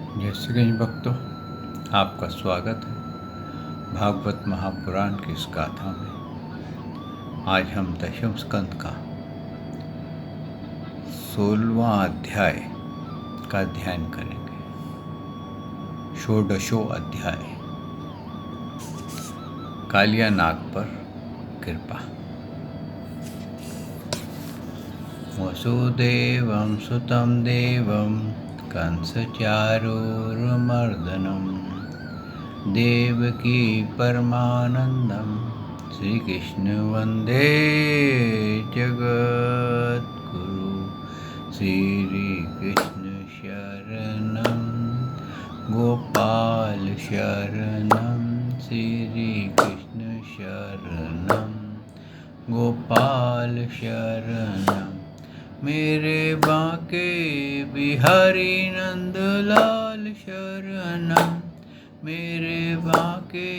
जय श्री कृष्ण भक्तों, आपका स्वागत है भागवत महापुराण की इस गाथा में। आज हम दशम स्कंद का 16वां अध्याय का ध्यान करेंगे। षोडशो अध्याय, कालिया नाग पर कृपा। वसुदेवं सुतं देवं कंसचारूरमर्दनं देवकी परमानन्दं श्रीकृष्ण वन्दे जगद्गुरु। श्रीकृष्ण शरणं गोपाल शरणं, श्रीकृष्ण शरणं गोपाल शरणं। मेरे बांके बिहारी नंदलाल शरणम, मेरे बांके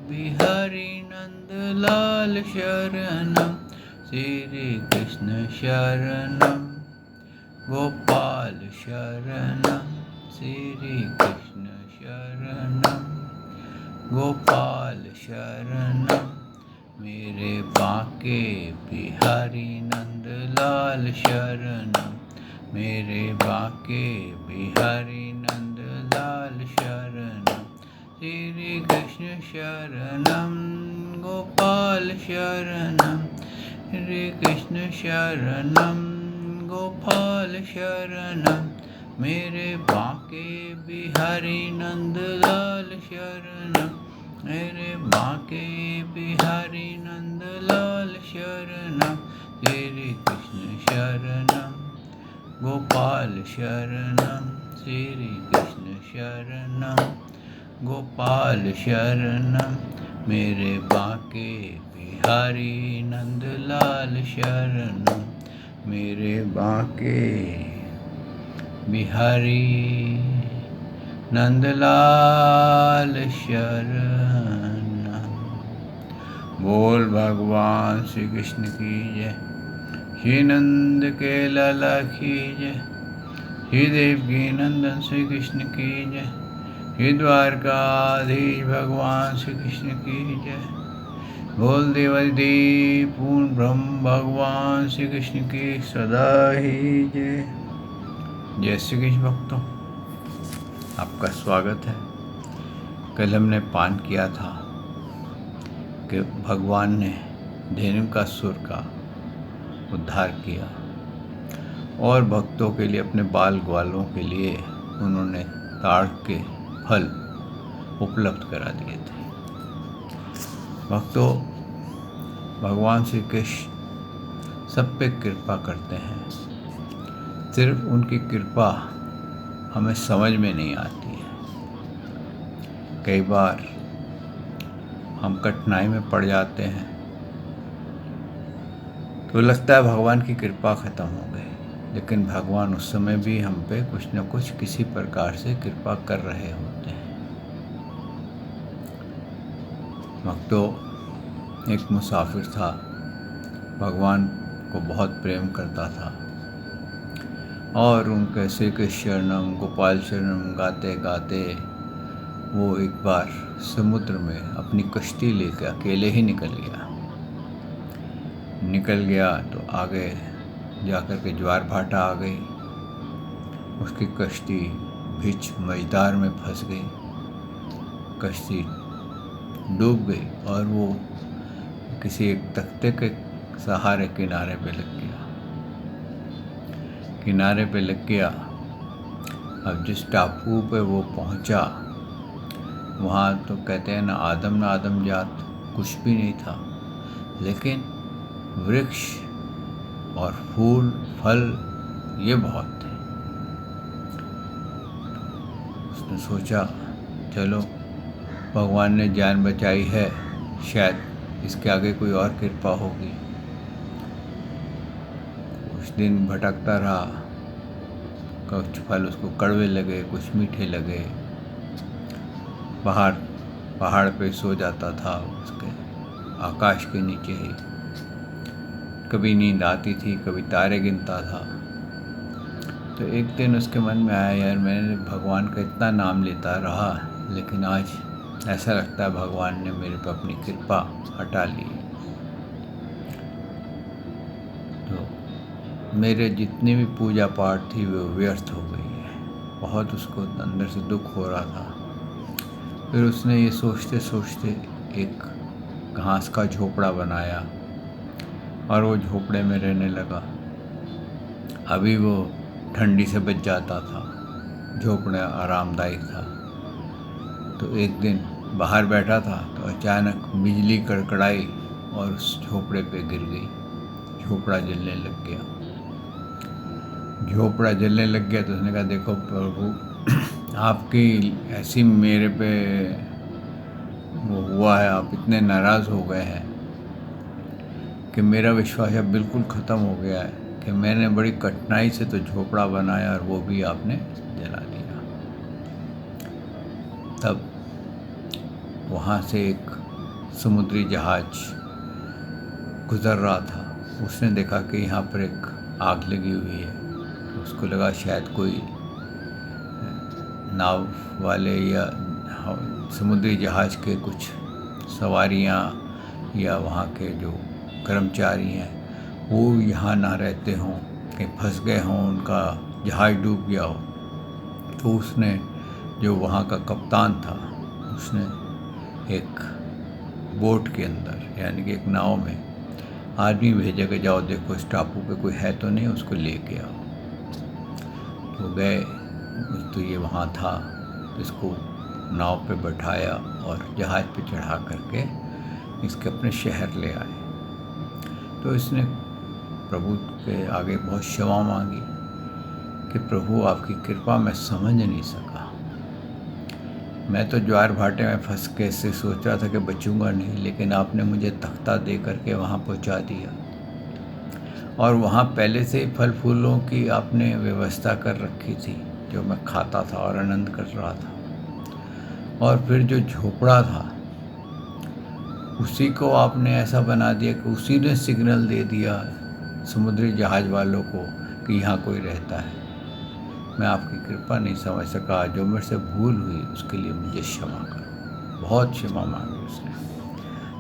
बिहारी नंदलाल शरणम। श्री कृष्ण शरणम गोपाल शरणम, श्री कृष्ण शरणम गोपाल शरणम। मेरे बांके बिहारी नंदलाल शरणम, मेरे बांके बिहारी नंदलाल शरणम। श्री कृष्ण शरणम गोपाल शरणम, श्री कृष्ण शरणम गोपाल शरणम। मेरे बांके बिहारी नंदलाल शरणम, मेरे बांके बिहारी नंदलाल शरणम। श्री कृष्ण शरणम गोपाल शरणम, श्री कृष्ण शरणम गोपाल शरणम। मेरे बांके बिहारी नंदलाल शरणम, मेरे बांके बिहारी नंदलाल शरणम। बोल भगवान श्री कृष्ण की जय, श्री नंद के लाला की जय, श्री देवकी नंदन श्री कृष्ण की जय, श्री द्वारकाधीश भगवान श्री कृष्ण की जय। बोल देवाधिदेव पूर्ण ब्रह्म भगवान श्री कृष्ण की सदा ही जय। जय श्री कृष्ण भक्तों, आपका स्वागत है। कल हमने पान किया था कि भगवान ने धेनुकासुर का उद्धार किया और भक्तों के लिए, अपने बाल ग्वालों के लिए उन्होंने ताड़ के फल उपलब्ध करा दिए थे। भक्तों, भगवान श्री कृष्ण सब पे कृपा करते हैं, सिर्फ उनकी कृपा हमें समझ में नहीं आती है। कई बार हम कठिनाई में पड़ जाते हैं तो लगता है भगवान की कृपा खत्म हो गई, लेकिन भगवान उस समय भी हम पे कुछ न कुछ किसी प्रकार से कृपा कर रहे होते हैं। भक्तों, एक मुसाफिर था, भगवान को बहुत प्रेम करता था और उनके श्री कृष्ण शरणम गोपाल शरणम गाते गाते वो एक बार समुद्र में अपनी कश्ती लेकर अकेले ही निकल गया तो आगे जाकर के ज्वार भाटा आ गई, उसकी कश्ती बीच मझधार में फंस गई, कश्ती डूब गई और वो किसी एक तख्ते के सहारे किनारे पे लग गया। अब जिस टापू पे वो पहुंचा, वहाँ तो कहते हैं ना आदम जात कुछ भी नहीं था, लेकिन वृक्ष और फूल फल ये बहुत थे। उसने सोचा, चलो भगवान ने जान बचाई है, शायद इसके आगे कोई और कृपा होगी। कुछ दिन भटकता रहा, कुछ फल उसको कड़वे लगे, कुछ मीठे लगे। पहाड़ पे सो जाता था, उसके आकाश के नीचे ही। कभी नींद आती थी, कभी तारे गिनता था। तो एक दिन उसके मन में आया, यार मैंने भगवान का इतना नाम लेता रहा, लेकिन आज ऐसा लगता है भगवान ने मेरे पर अपनी कृपा हटा ली। तो मेरे जितनी भी पूजा पाठ थी वो व्यर्थ हो गई है। बहुत उसको अंदर से दुख हो रहा था। फिर उसने ये सोचते सोचते एक घास का झोपड़ा बनाया और वो झोपड़े में रहने लगा। अभी वो ठंडी से बच जाता था, झोपड़ा आरामदायक था। तो एक दिन बाहर बैठा था तो अचानक बिजली कड़कड़ाई और उस झोपड़े पे गिर गई। झोपड़ा जलने लग गया। झोपड़ा जलने लग गया तो उसने कहा, देखो प्रभु, आपकी ऐसी मेरे पे वो हुआ है, आप इतने नाराज़ हो गए हैं कि मेरा विश्वास अब बिल्कुल ख़त्म हो गया है कि मैंने बड़ी कठिनाई से तो झोपड़ा बनाया और वो भी आपने जला दिया। तब वहाँ से एक समुद्री जहाज गुज़र रहा था। उसने देखा कि यहाँ पर एक आग लगी हुई है। उसको लगा शायद कोई नाव वाले या समुद्री जहाज़ के कुछ सवारियाँ या वहाँ के जो कर्मचारी हैं वो यहाँ ना रहते हों, कहीं फंस गए हों, उनका जहाज़ डूब गया हो। तो उसने, जो वहाँ का कप्तान था, उसने एक बोट के अंदर यानी कि एक नाव में आदमी भेजा कि जाओ देखो इस टापू पे कोई है तो नहीं, उसको लेके आओ। तो गए, तो ये वहाँ था, इसको नाव पे बैठाया और जहाज़ पे चढ़ा करके इसके अपने शहर ले आए। तो इसने प्रभु के आगे बहुत क्षमा मांगी कि प्रभु आपकी कृपा मैं समझ नहीं सका। मैं तो ज्वार भाटे में फंस के इससे सोच रहा था कि बचूंगा नहीं, लेकिन आपने मुझे तख्ता दे करके वहाँ पहुँचा दिया और वहाँ पहले से ही फल फूलों की आपने व्यवस्था कर रखी थी जो मैं खाता था और आनंद कर रहा था। और फिर जो झोपड़ा था उसी को आपने ऐसा बना दिया कि उसी ने सिग्नल दे दिया समुद्री जहाज़ वालों को कि यहाँ कोई रहता है। मैं आपकी कृपा नहीं समझ सका, जो मेरे से भूल हुई उसके लिए मुझे क्षमा करो। बहुत क्षमा मांगी उसने।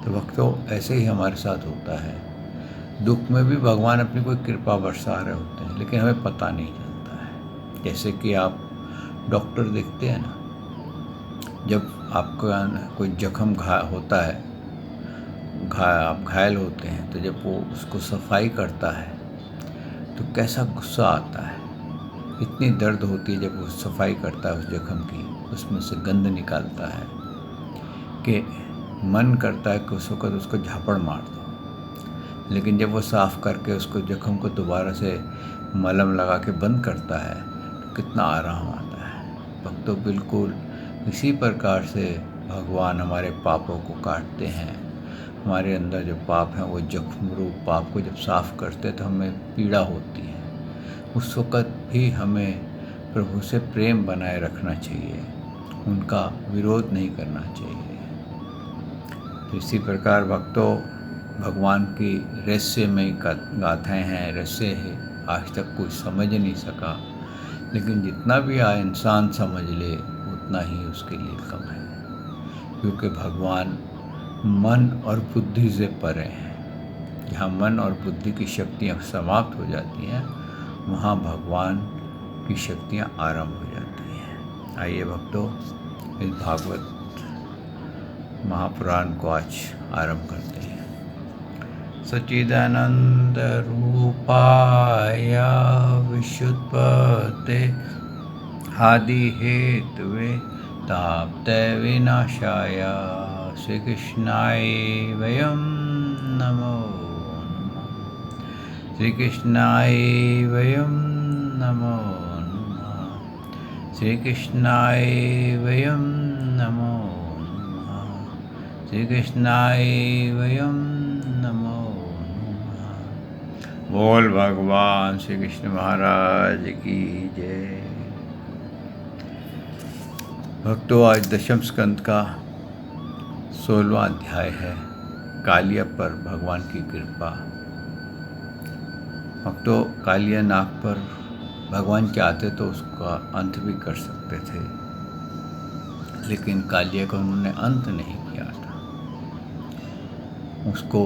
तो भक्तों, ऐसे ही हमारे साथ होता है। दुख में भी भगवान अपनी कोई कृपा बरसा रहे होते हैं, लेकिन हमें पता नहीं चलता है। जैसे कि आप डॉक्टर देखते हैं ना, जब आपका कोई जख्म होता है, आप घायल होते हैं, तो जब वो उसको सफाई करता है तो कैसा गुस्सा आता है, इतनी दर्द होती है जब वो सफाई करता है उस जख्म की, उसमें से गंध निकालता है कि मन करता है कि उस वक्त उसको झापड़ मार दो। लेकिन जब वो साफ़ करके उसको जख्म को दोबारा से मलहम लगा के बंद करता है तो कितना आराम आता है। भक्तों, बिल्कुल इसी प्रकार से भगवान हमारे पापों को काटते हैं। हमारे अंदर जो पाप हैं वो जख्म रूप पाप को जब साफ़ करते तो हमें पीड़ा होती है। उस वक़्त भी हमें प्रभु से प्रेम बनाए रखना चाहिए, उनका विरोध नहीं करना चाहिए। तो इसी प्रकार भक्तों, भगवान की रहस्यमयी गाथाएँ हैं, रहस्य है, आज तक कोई समझ नहीं सका, लेकिन जितना भी इंसान समझ ले उतना ही उसके लिए कम है, क्योंकि भगवान मन और बुद्धि से परे हैं। जहाँ मन और बुद्धि की शक्तियाँ समाप्त हो जाती हैं, वहाँ भगवान की शक्तियाँ आरंभ हो जाती हैं। आइए भक्तों, इस भागवत महापुराण को आज आरंभ करते हैं। सच्चिदानंद रूपाय विशुद्धपते आदि हेतवे ताप्तय विनाशाय श्री कृष्णाय वयं नमो नमः। श्री कृष्णाय वयं नमो नमः। श्री कृष्णाय वयं नमो नमः। श्री कृष्णाय वयं नमो नमः। बोल भगवान श्री कृष्ण महाराज की जय। भक्तों, आज दशम स्कंद का 16वां अध्याय है, कालिया पर भगवान की कृपा। भक्तों, कालिया नाग पर भगवान चाहते तो उसका अंत भी कर सकते थे, लेकिन कालिया का उन्होंने अंत नहीं किया था। उसको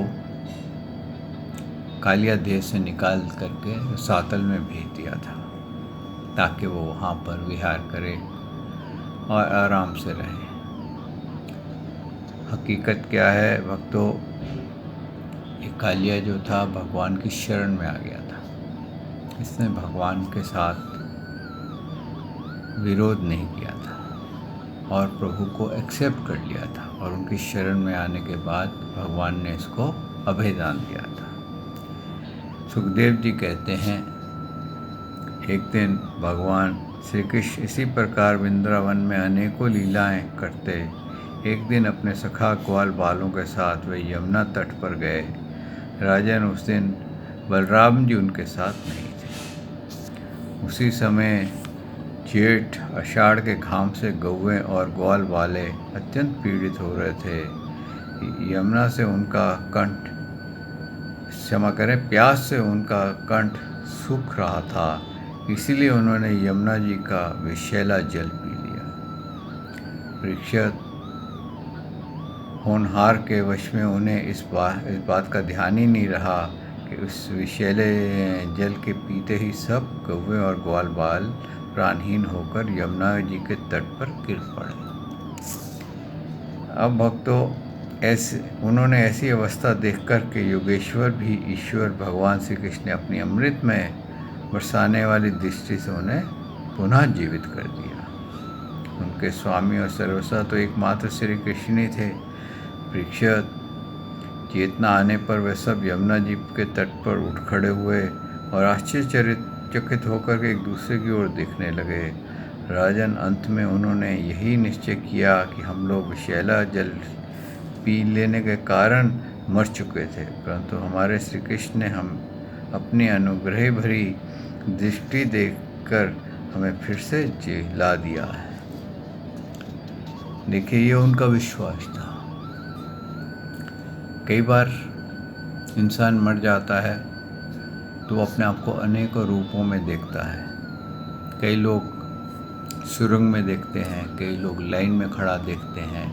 कालिया देह से निकाल करके सातल में भेज दिया था, ताकि वो वहाँ पर विहार करे और आराम से रहे। हकीकत क्या है भक्तों, ये कालिया जो था भगवान की शरण में आ गया था। इसने भगवान के साथ विरोध नहीं किया था और प्रभु को एक्सेप्ट कर लिया था, और उनकी शरण में आने के बाद भगवान ने इसको अभयदान दिया था। सुखदेव जी कहते हैं, एक दिन भगवान श्री कृष्ण इसी प्रकार वृंदावन में अनेकों लीलाएं करते। एक दिन अपने सखा ग्वाल बालों के साथ वे यमुना तट पर गए। राजन उस दिन बलराम जी उनके साथ नहीं थे। उसी समय जेठ आषाढ़ के घाम से गौएं और ग्वाल वाले अत्यंत पीड़ित हो रहे थे। यमुना से उनका कंठ क्षमा करें प्यास से उनका कंठ सूख रहा था, इसीलिए उन्होंने यमुना जी का विषैला जल पी लिया। परीक्षित होनहार के वश में उन्हें इस बात का ध्यान ही नहीं रहा कि उस विषैले जल के पीते ही सब कौवे और ग्वाल बाल प्राणहीन होकर यमुना जी के तट पर गिर पड़े। अब भक्तों, उन्होंने ऐसी अवस्था देखकर के योगेश्वर भी ईश्वर भगवान श्री कृष्ण ने अपनी अमृत में बरसाने वाली दृष्टि से उन्हें पुनः जीवित कर दिया। उनके स्वामी और सर्वस्व तो एकमात्र श्री कृष्ण ही थे। परीक्षित, चेतना आने पर वे सब यमुना जी के तट पर उठ खड़े हुए और आश्चर्यचकित होकर के एक दूसरे की ओर देखने लगे। राजन, अंत में उन्होंने यही निश्चय किया कि हम लोग विषैला जल पी लेने के कारण मर चुके थे, परंतु हमारे श्री कृष्ण ने हम अपनी अनुग्रह भरी दृष्टि देखकर हमें फिर से जिला दिया है। देखिए, ये उनका विश्वास था। कई बार इंसान मर जाता है तो अपने आप को अनेकों रूपों में देखता है। कई लोग सुरंग में देखते हैं, कई लोग लाइन में खड़ा देखते हैं,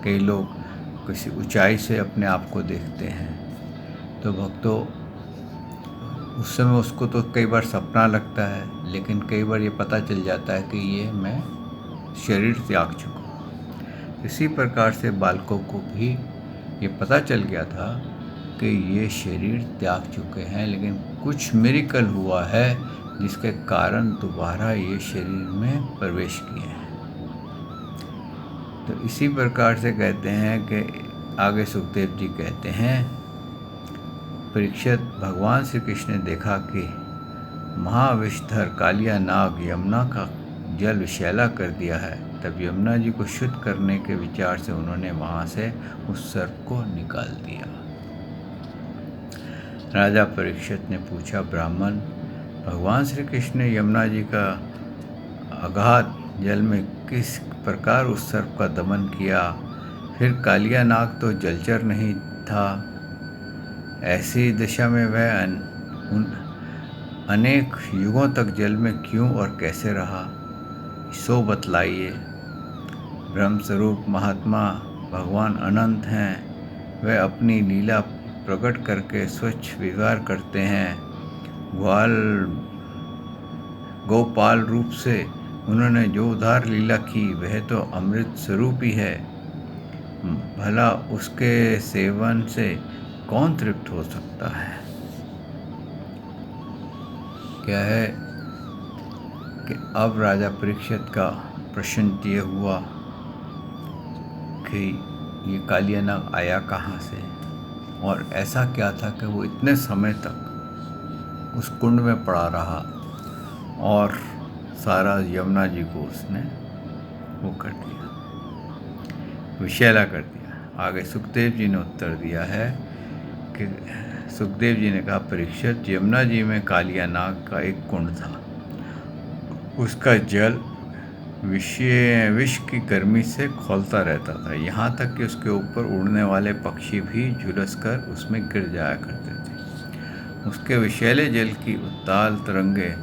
कई लोग किसी ऊंचाई से अपने आप को देखते हैं। तो भक्तों, उस समय उसको तो कई बार सपना लगता है, लेकिन कई बार ये पता चल जाता है कि ये मैं शरीर त्याग चुका हूँ। इसी प्रकार से बालकों को भी ये पता चल गया था कि ये शरीर त्याग चुके हैं, लेकिन कुछ मिरेकल हुआ है जिसके कारण दोबारा ये शरीर में प्रवेश किए हैं। तो इसी प्रकार से कहते हैं कि आगे सुखदेव जी कहते हैं, परीक्षित, भगवान श्री कृष्ण ने देखा कि महाविषधर कालिया नाग यमुना का जल विषैला कर दिया है। तब यमुना जी को शुद्ध करने के विचार से उन्होंने वहाँ से उस सर्प को निकाल दिया। राजा परीक्षित ने पूछा, ब्राह्मण, भगवान श्री कृष्ण ने यमुना जी का अगाध जल में किस प्रकार उस सर्प का दमन किया? फिर कालिया नाग तो जलचर नहीं था, ऐसी दशा में वह अनेक युगों तक जल में क्यों और कैसे रहा, सो बतलाइए। ब्रह्मस्वरूप महात्मा भगवान अनंत हैं। वे अपनी लीला प्रकट करके स्वच्छ विहार करते हैं। गोपाल रूप से उन्होंने जो उदार लीला की वह तो अमृत स्वरूप ही है। भला उसके सेवन से कौन तृप्त हो सकता है? क्या है कि अब राजा परीक्षित का प्रश्न ये हुआ कि ये कालिया नाग आया कहाँ से, और ऐसा क्या था कि वो इतने समय तक उस कुंड में पड़ा रहा और सारा यमुना जी को उसने वो कर दिया, विषैला कर दिया। आगे सुखदेव जी ने उत्तर दिया है कि सुखदेव जी ने कहा, परीक्षित, यमुना जी में कालिया नाग का एक कुंड था। उसका जल विष की गर्मी से खौलता रहता था, यहाँ तक कि उसके ऊपर उड़ने वाले पक्षी भी झुलस कर उसमें गिर जाया करते थे। उसके विषैले जल की उत्ताल तरंगे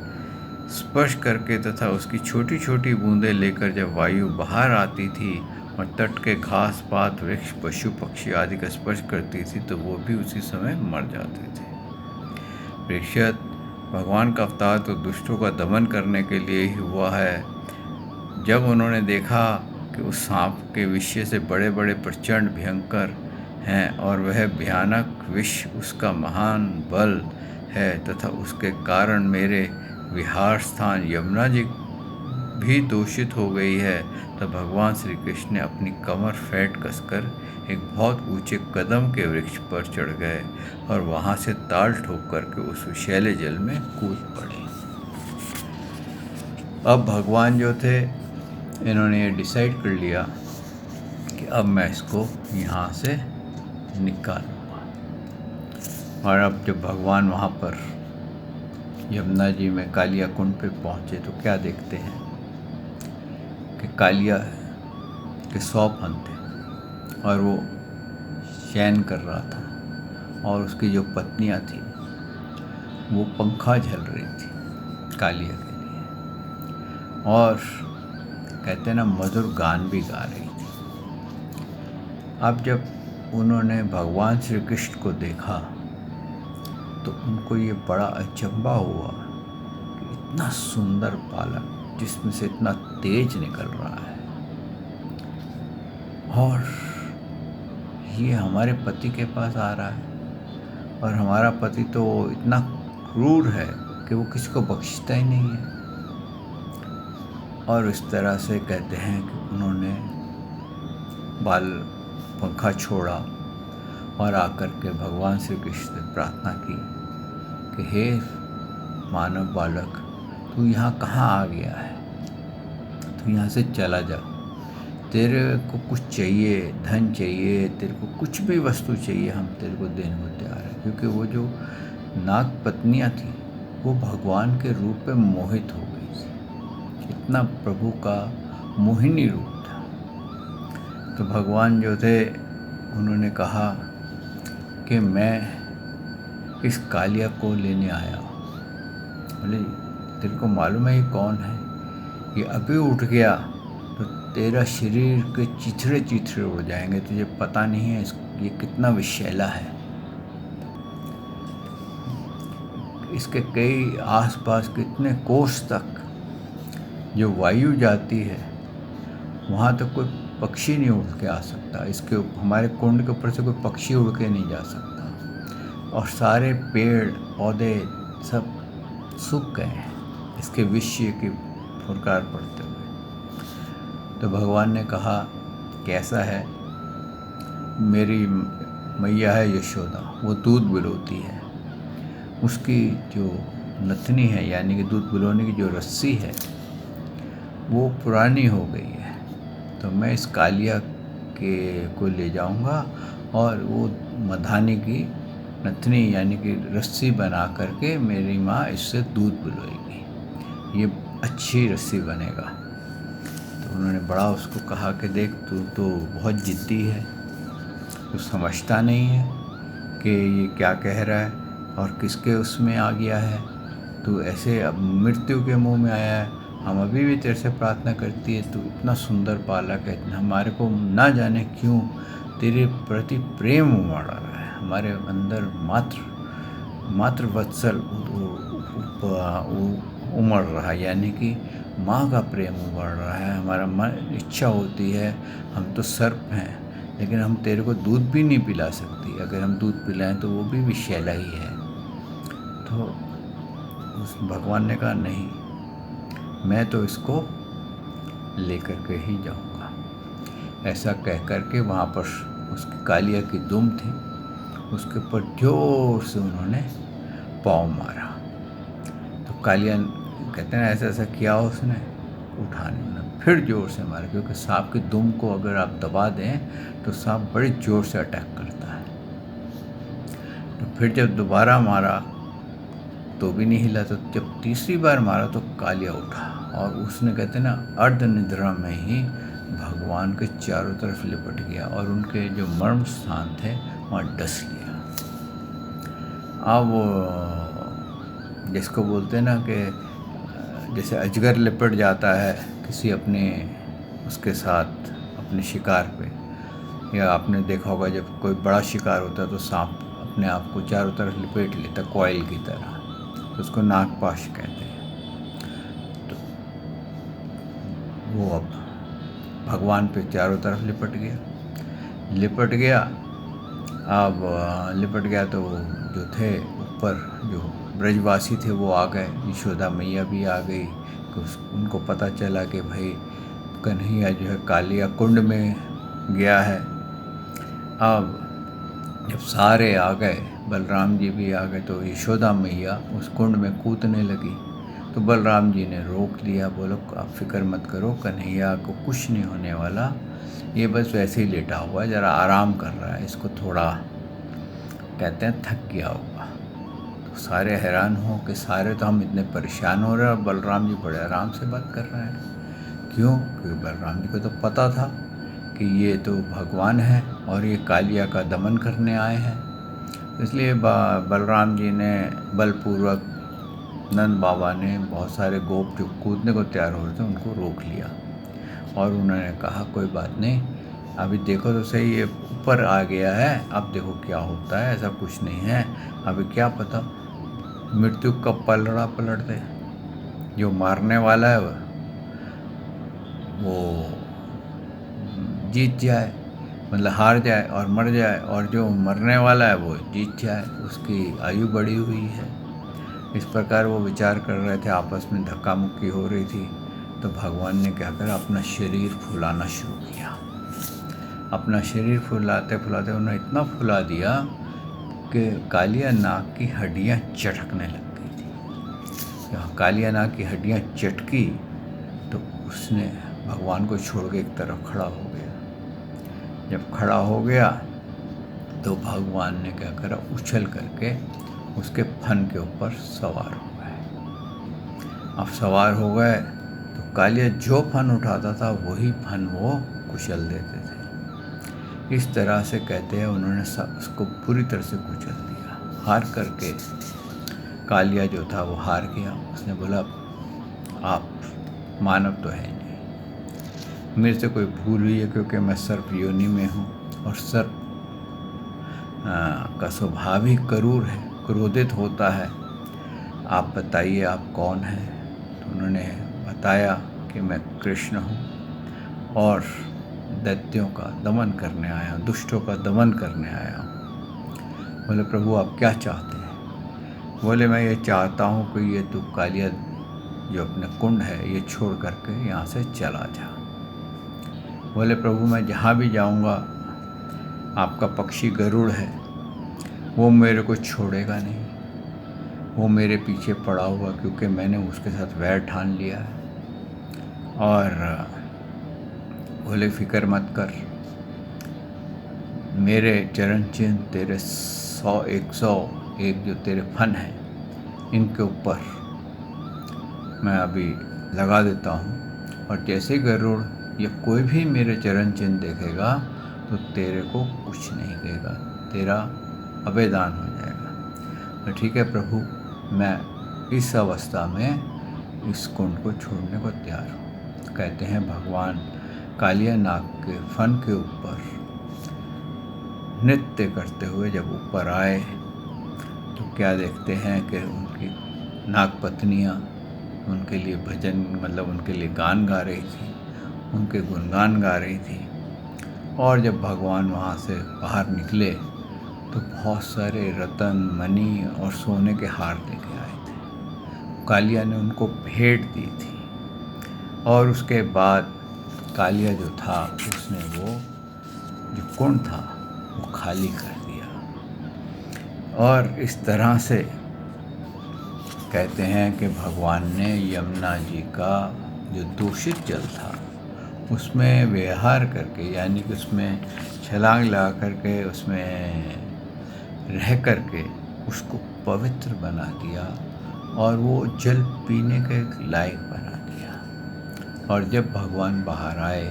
स्पर्श करके तथा उसकी छोटी छोटी बूंदें लेकर जब वायु बाहर आती थी और तट के घास पात वृक्ष पशु पक्षी आदि का स्पर्श करती थी तो वो भी उसी समय मर जाते थे। प्रेषित भगवान का अवतार तो दुष्टों का दमन करने के लिए ही हुआ है। जब उन्होंने देखा कि उस सांप के विषय से बड़े बड़े प्रचंड भयंकर हैं और वह भयानक विष उसका महान बल है तथा उसके कारण मेरे विहार स्थान यमुना जी भी दूषित हो गई है, तब भगवान श्री कृष्ण ने अपनी कमर फेंट कसकर एक बहुत ऊंचे कदम के वृक्ष पर चढ़ गए और वहां से ताल ठोक करके उस विषैले जल में कूद पड़े। अब भगवान जो थे इन्होंने ये डिसाइड कर लिया कि अब मैं इसको यहाँ से निकालूंगा। और अब जब भगवान वहाँ पर यमुना जी में कालिया कुंड पे पहुँचे तो क्या देखते हैं कि कालिया के 100 फन थे और वो शयन कर रहा था और उसकी जो पत्नियाँ थी वो पंखा झल रही थी कालिया के लिए और कहते हैं ना मधुर गान भी गा रही थी। अब जब उन्होंने भगवान श्री कृष्ण को देखा तो उनको ये बड़ा अचंभा हुआ कि इतना सुंदर बालक जिसमें से इतना तेज निकल रहा है और ये हमारे पति के पास आ रहा है और हमारा पति तो इतना क्रूर है कि वो किसी को बख्शता ही नहीं है। और इस तरह से कहते हैं कि उन्होंने पंखा छोड़ा और आकर के भगवान श्री कृष्ण से प्रार्थना की कि हे मानव बालक, तू यहाँ कहाँ आ गया है, तू यहाँ से चला जा। तेरे को कुछ चाहिए, धन चाहिए, तेरे को कुछ भी वस्तु चाहिए, हम तेरे को देने को तैयार हैं। क्योंकि वो जो नाग पत्नियाँ थी वो भगवान के रूप में मोहित हो गई थी, इतना प्रभु का मोहिनी रूप था। तो भगवान जो थे उन्होंने कहा कि मैं इस कालिया को लेने आया हूँ। बोले तेरे को मालूम है ये कौन है? ये अभी उठ गया तो तेरा शरीर के चिथड़े चिथड़े उड़ जाएंगे, तुझे पता नहीं है ये कितना विषैला है। इसके कई आसपास कितने कोस तक जो वायु जाती है वहाँ तक कोई पक्षी नहीं उड़ के आ सकता। इसके हमारे कुंड के ऊपर से कोई पक्षी उड़ के नहीं जा सकता और सारे पेड़ पौधे सब सूख गए हैं इसके विषय की फुरकार पड़ते हुए। तो भगवान ने कहा कैसा है, मेरी मैया है यशोदा, वो दूध पिलाती है, उसकी जो नथनी है यानी कि दूध पिलाने की जो रस्सी है वो पुरानी हो गई है, तो मैं इस कालिया को ले जाऊंगा और वो मधानी की नथनी यानी कि रस्सी बना करके मेरी माँ इससे दूध पिलाएगी, ये अच्छी रस्सी बनेगा। तो उन्होंने बड़ा उसको कहा कि देख तू तो बहुत जिद्दी है, तू समझता नहीं है कि ये क्या कह रहा है और किसके उसमें आ गया है। तू ऐसे अब मृत्यु के मुंह में आया है, हम अभी भी तेरे से प्रार्थना करती है, तू इतना सुंदर बालक है, हमारे को ना जाने क्यों तेरे प्रति प्रेम उमड़ रहा है, हमारे अंदर मात्र वत्सल उमड़ रहा है, यानी कि माँ का प्रेम उमड़ रहा है। हमारा मन इच्छा होती है, हम तो सर्प हैं लेकिन हम तेरे को दूध भी नहीं पिला सकती, अगर हम दूध पिलाएं तो वो भी विषैला ही है। तो उस भगवान ने कहा नहीं, मैं तो इसको लेकर के ही जाऊंगा। ऐसा कह कर के वहाँ पर उसकी कालिया की दुम थी, उसके ऊपर जोर से उन्होंने पाँव मारा। तो कालिया कहते हैं ऐसा ऐसा किया उसने, उठाने में फिर जोर से मारा, क्योंकि सांप की दुम को अगर आप दबा दें तो सांप बड़े जोर से अटैक करता है। तो फिर जब दोबारा मारा तो भी नहीं हिला, तो जब तीसरी बार मारा तो कालिया उठा और उसने कहते ना अर्ध निद्रा में ही भगवान के चारों तरफ लिपट गया और उनके जो मर्म स्थान थे वहाँ डस लिया। अब जिसको बोलते हैं ना कि जैसे अजगर लिपट जाता है किसी अपने उसके साथ अपने शिकार पे, या आपने देखा होगा जब कोई बड़ा शिकार होता है तो सांप अपने आप को चारों तरफ लिपेट लेता कॉइल की तरह, तो उसको नागपाश कहते हैं। तो वो अब भगवान पे चारों तरफ लिपट गया। अब लिपट गया तो जो थे ऊपर, जो ब्रजवासी थे वो आ गए, यशोदा मैया भी आ गई। तो उनको पता चला कि भाई कन्हैया जो है कालिया कुंड में गया है। अब जब सारे आ गए, बलराम जी भी आ गए, तो यशोदा मैया उस कुंड में कूदने लगी। तो बलराम जी ने रोक दिया, बोलो आप फिक्र मत करो, कन्हैया को कुछ नहीं होने वाला, ये बस वैसे ही लेटा हुआ है, ज़रा आराम कर रहा है, इसको थोड़ा कहते हैं थक गया होगा। तो सारे हैरान हो कि सारे तो हम इतने परेशान हो रहे हैं और बलराम जी बड़े आराम से बात कर रहे हैं। क्यों? क्योंकि बलराम जी को तो पता था कि ये तो भगवान है और ये कालिया का दमन करने आए हैं। इसलिए बलराम जी ने बलपूर्वक नंद बाबा ने बहुत सारे गोप जो कूदने को तैयार हो रहे थे उनको रोक लिया और उन्होंने कहा कोई बात नहीं, अभी देखो तो सही, ये ऊपर आ गया है, अब देखो क्या होता है, ऐसा कुछ नहीं है, अभी क्या पता मृत्यु कब पलट दे, जो मारने वाला है वो जीत जाए, मतलब हार जाए और मर जाए, और जो मरने वाला है वो जीत जाए, उसकी आयु बढ़ी हुई है। इस प्रकार वो विचार कर रहे थे, आपस में धक्का मुक्की हो रही थी। तो भगवान ने क्या करा, अपना शरीर फुलाना शुरू किया। अपना शरीर फुलाते फुलाते उन्होंने इतना फुला दिया कि कालिया नाग की हड्डियाँ चटकने लग गई थी। जहाँ कालिया नाग की हड्डियाँ चटकी तो उसने भगवान को छोड़ के एक तरफ खड़ा हो गया। जब खड़ा हो गया तो भगवान ने क्या करा, उछल करके उसके फन के ऊपर सवार हो गए। अब सवार हो गए तो कालिया जो फन उठाता था वही फन वो कुचल देते थे। इस तरह से कहते हैं उन्होंने उसको पूरी तरह से कुचल दिया। हार करके कालिया जो था वो हार गया। उसने बोला आप मानव तो है नहीं, मेरे से कोई भूल हुई है, क्योंकि मैं सर्प योनि में हूँ और सर्प का स्वभाव ही क्रूर है, क्रोधित होता है। आप बताइए आप कौन हैं? तो उन्होंने बताया कि मैं कृष्ण हूँ और दैत्यों का दमन करने आया हूँ, दुष्टों का दमन करने आया हूँ। बोले प्रभु आप क्या चाहते हैं? बोले मैं ये चाहता हूँ कि ये तू कालिया जो अपने कुंड है ये छोड़ करके यहाँ से चला जा। बोले प्रभु मैं जहाँ भी जाऊँगा, आपका पक्षी गरुड़ है वो मेरे को छोड़ेगा नहीं, वो मेरे पीछे पड़ा हुआ, क्योंकि मैंने उसके साथ वैर ठान लिया है। और बोले फिक्र मत कर, मेरे चरण चिन्ह तेरे 101 जो तेरे फन हैं इनके ऊपर मैं अभी लगा देता हूँ, और जैसे गरुड़ या कोई भी मेरे चरण चिन्ह देखेगा तो तेरे को कुछ नहीं कहेगा, तेरा अभेदान हो जाएगा। तो ठीक है प्रभु, मैं इस अवस्था में इस कुंड को छोड़ने को तैयार हूँ। कहते हैं भगवान कालिया नाग के फन के ऊपर नृत्य करते हुए जब ऊपर आए तो क्या देखते हैं कि उनकी नाग पत्नियाँ उनके लिए भजन, मतलब उनके लिए गान गा रही थी, उनके गुणगान गा रही थी। और जब भगवान वहाँ से बाहर निकले तो बहुत सारे रतन, मणि और सोने के हार लेके आए थे। कालिया ने उनको भेंट दी थी और उसके बाद कालिया जो था उसने वो जो कुंड था वो खाली कर दिया। और इस तरह से कहते हैं कि भगवान ने यमुना जी का जो दूषित जल था उसमें विहार करके, यानी कि उसमें छलांग लगा करके, उसमें रह करके उसको पवित्र बना दिया और वो जल पीने के लायक बना दिया। और जब भगवान बाहर आए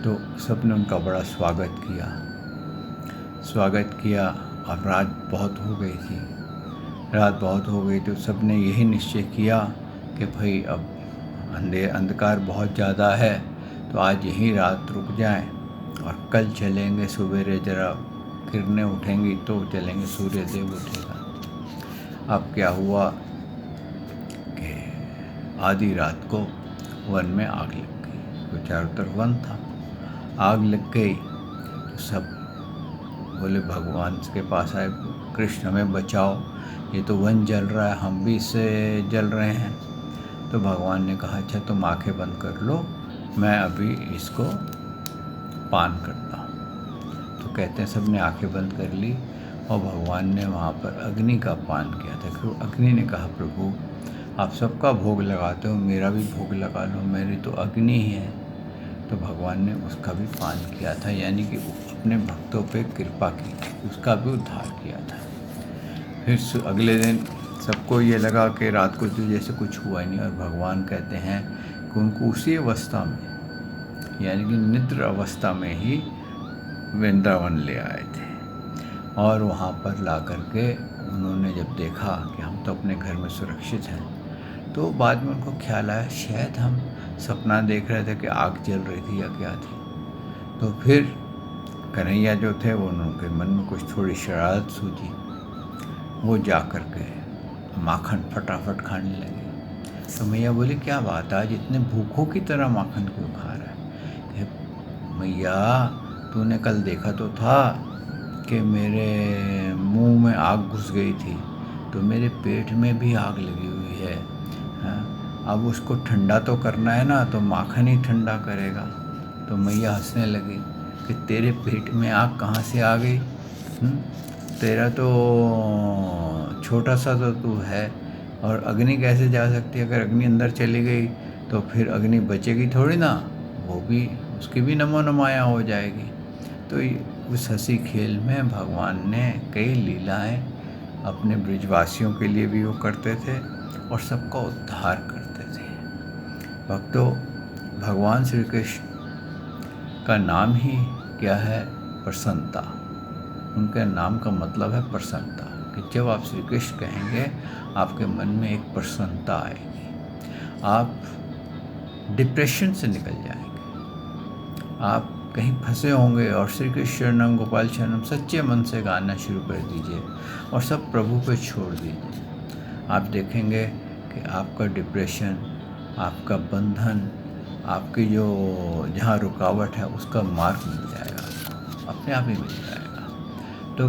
तो सबने उनका बड़ा स्वागत किया। अब रात बहुत हो गई थी तो सबने यही निश्चय किया कि भाई अब अंधकार बहुत ज़्यादा है, तो आज यहीं रात रुक जाएं और कल चलेंगे सवेरे, ज़रा किरणें उठेंगी तो चलेंगे, सूर्य देव उठेगा। अब क्या हुआ कि आधी रात को वन में आग लग गई, तो चारों तरफ वन था, आग लग गई तो सब बोले भगवान के पास आए, कृष्ण हमें बचाओ, ये तो वन जल रहा है, हम भी इससे जल रहे हैं। तो भगवान ने कहा अच्छा तुम आंखें बंद कर लो, मैं अभी इसको पान करता हूँ। तो कहते हैं सब ने आंखें बंद कर ली और भगवान ने वहाँ पर अग्नि का पान किया था। फिर अग्नि ने कहा प्रभु आप सबका भोग लगाते हो, मेरा भी भोग लगा लो, मेरी तो अग्नि ही है। तो भगवान ने उसका भी पान किया था, यानी कि अपने भक्तों पे कृपा की, उसका भी उद्धार किया था। फिर अगले दिन सबको ये लगा कि रात को तो जैसे कुछ हुआ ही नहीं, और भगवान कहते हैं कि उनको उसी अवस्था में, यानी कि निद्र अवस्था में ही वृंदावन ले आए थे। और वहाँ पर ला करके उन्होंने जब देखा कि हम तो अपने घर में सुरक्षित हैं, तो बाद में उनको ख्याल आया शायद हम सपना देख रहे थे कि आग जल रही थी या क्या थी। तो फिर कन्हैया जो थे वो उनके मन में कुछ थोड़ी शरारत सूझी, वो जा कर के माखन फटाफट खाने लगे। तो मैया बोली क्या बात आज इतने भूखों की तरह माखन क्यों खा रहा है? मैया तूने कल देखा तो था कि मेरे मुंह में आग घुस गई थी, तो मेरे पेट में भी आग लगी हुई है। हाँ, अब उसको ठंडा तो करना है ना, तो माखन ही ठंडा करेगा। तो मैया हंसने लगी कि तेरे पेट में आग कहाँ से आ गई? तेरा तो छोटा सा तो तू है, और अग्नि कैसे जा सकती है? अगर अग्नि अंदर चली गई तो फिर अग्नि बचेगी थोड़ी ना, वो भी उसकी भी नमो नमाया हो जाएगी। तो उस हंसी खेल में भगवान ने कई लीलाएं अपने ब्रिजवासियों के लिए भी वो करते थे और सबका उद्धार करते थे। भक्तों, भगवान श्री कृष्ण का नाम ही क्या है? प्रसन्नता। उनके नाम का मतलब है प्रसन्नता, कि जब आप श्री कृष्ण कहेंगे आपके मन में एक प्रसन्नता आएगी, आप डिप्रेशन से निकल जाएंगे। आप कहीं फंसे होंगे और श्री कृष्ण शरणम गोपाल शरणम सच्चे मन से गाना शुरू कर दीजिए और सब प्रभु पे छोड़ दीजिए। आप देखेंगे कि आपका डिप्रेशन, आपका बंधन, आपकी जो जहाँ रुकावट है उसका मार्ग मिल जाएगा, अपने आप ही मिल जाएगा। तो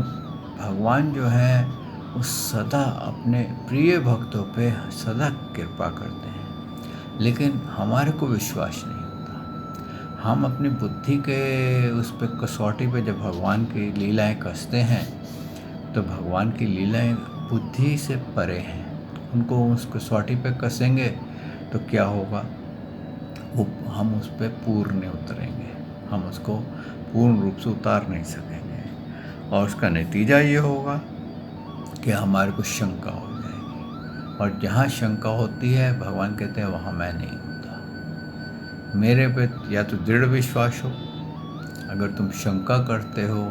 भगवान जो है वो सदा अपने प्रिय भक्तों पे सदा कृपा करते हैं, लेकिन हमारे को विश्वास नहीं होता। हम अपनी बुद्धि के उस पे कसौटी पे जब भगवान की लीलाएं कसते हैं, तो भगवान की लीलाएं बुद्धि से परे हैं। उनको उस कसौटी पे कसेंगे तो क्या होगा? वो हम उस पर पूर्ण नहीं उतरेंगे, हम उसको पूर्ण रूप से उतार नहीं सकेंगे, और उसका नतीजा ये होगा कि हमारे को शंका हो जाएगी, और जहाँ शंका होती है भगवान कहते हैं वहाँ मैं नहीं होता। मेरे पे या तो दृढ़ विश्वास हो, अगर तुम शंका करते हो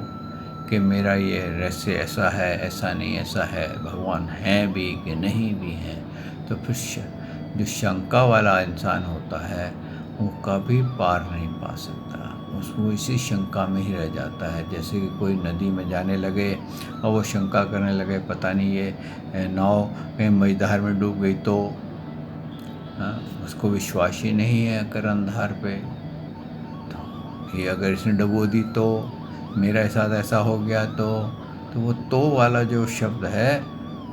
कि मेरा ये ऐसे ऐसा है, ऐसा नहीं ऐसा है, भगवान हैं भी कि नहीं भी हैं, तो फिर जो शंका वाला इंसान होता है वो कभी पार नहीं पा सकता, उसको इसी शंका में ही रह जाता है। जैसे कि कोई नदी में जाने लगे और वो शंका करने लगे पता नहीं ये नाव कहीं मझधार में डूब गई तो, उसको विश्वास ही नहीं है अगर अंधार पे, तो ये अगर इसने डुबो दी तो मेरा साथ ऐसा हो गया तो वो तो वाला जो शब्द है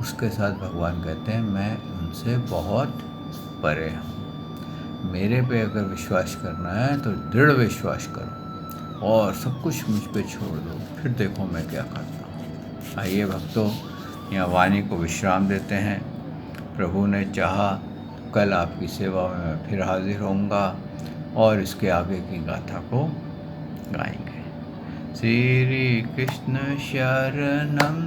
उसके साथ भगवान कहते हैं मैं उनसे बहुत परे हूँ। मेरे पे अगर विश्वास करना है तो दृढ़ विश्वास करो और सब कुछ मुझ पे छोड़ दो, फिर देखो मैं क्या करता हूँ। आइए भक्तों, यहाँ वाणी को विश्राम देते हैं। प्रभु ने चाहा तो कल आपकी सेवा में मैं फिर हाजिर होऊंगा और इसके आगे की गाथा को गाएंगे। श्री कृष्ण शरणम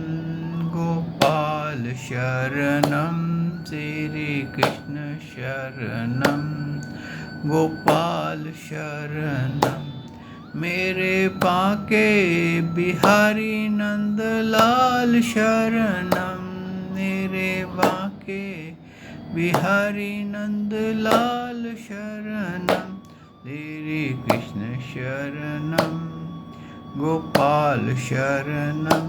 गोपाल शरणम, श्री कृष्ण शरणम गोपाल शरणम, मेरे बांके बिहारी नंदलाल शरणम, मेरे बांके बिहारी नंद लाल शरणम श्री कृष्ण शरणम गोपाल शरणम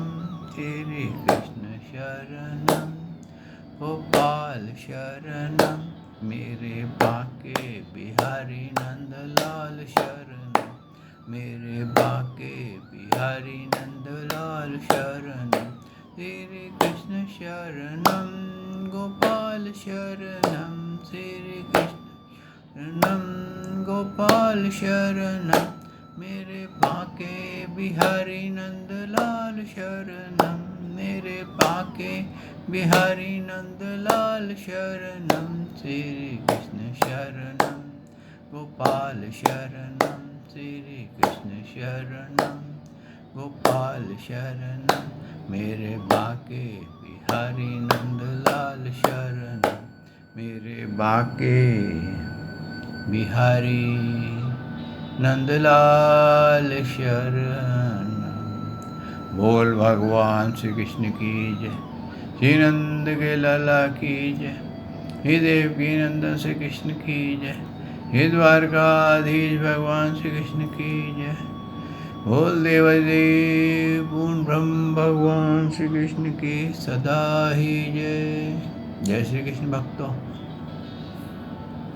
श्री कृष्ण शरणम गोपाल शरणम मेरे बाके बिहारी नंद लाल शरणम मेरे बाके बिहारी नंद लाल शरणम श्री कृष्ण शरणम गोपाल शरणम श्री कृष्ण शरणम गोपाल शरणम मेरे बाके बिहारी नंद लाल शरणम मेरे बाके बिहारी नंद लाल शरणम श्री कृष्ण शरणम गोपाल शरणम श्री कृष्ण शरणम गोपाल शरणम मेरे बाके बिहारी नंद लाल शरणम मेरे बाके बिहारी नंदलाल शरणम। बोल भगवान श्री कृष्ण की जय। श्री नंद के लाला की जय। हे देव की नंदन श्री कृष्ण की जय। हे द्वारकाधीश भगवान श्री कृष्ण की जय। बोल देवदेव पूर्ण ब्रह्म भगवान श्री कृष्ण की सदा ही जय। जय श्री कृष्ण भक्तों।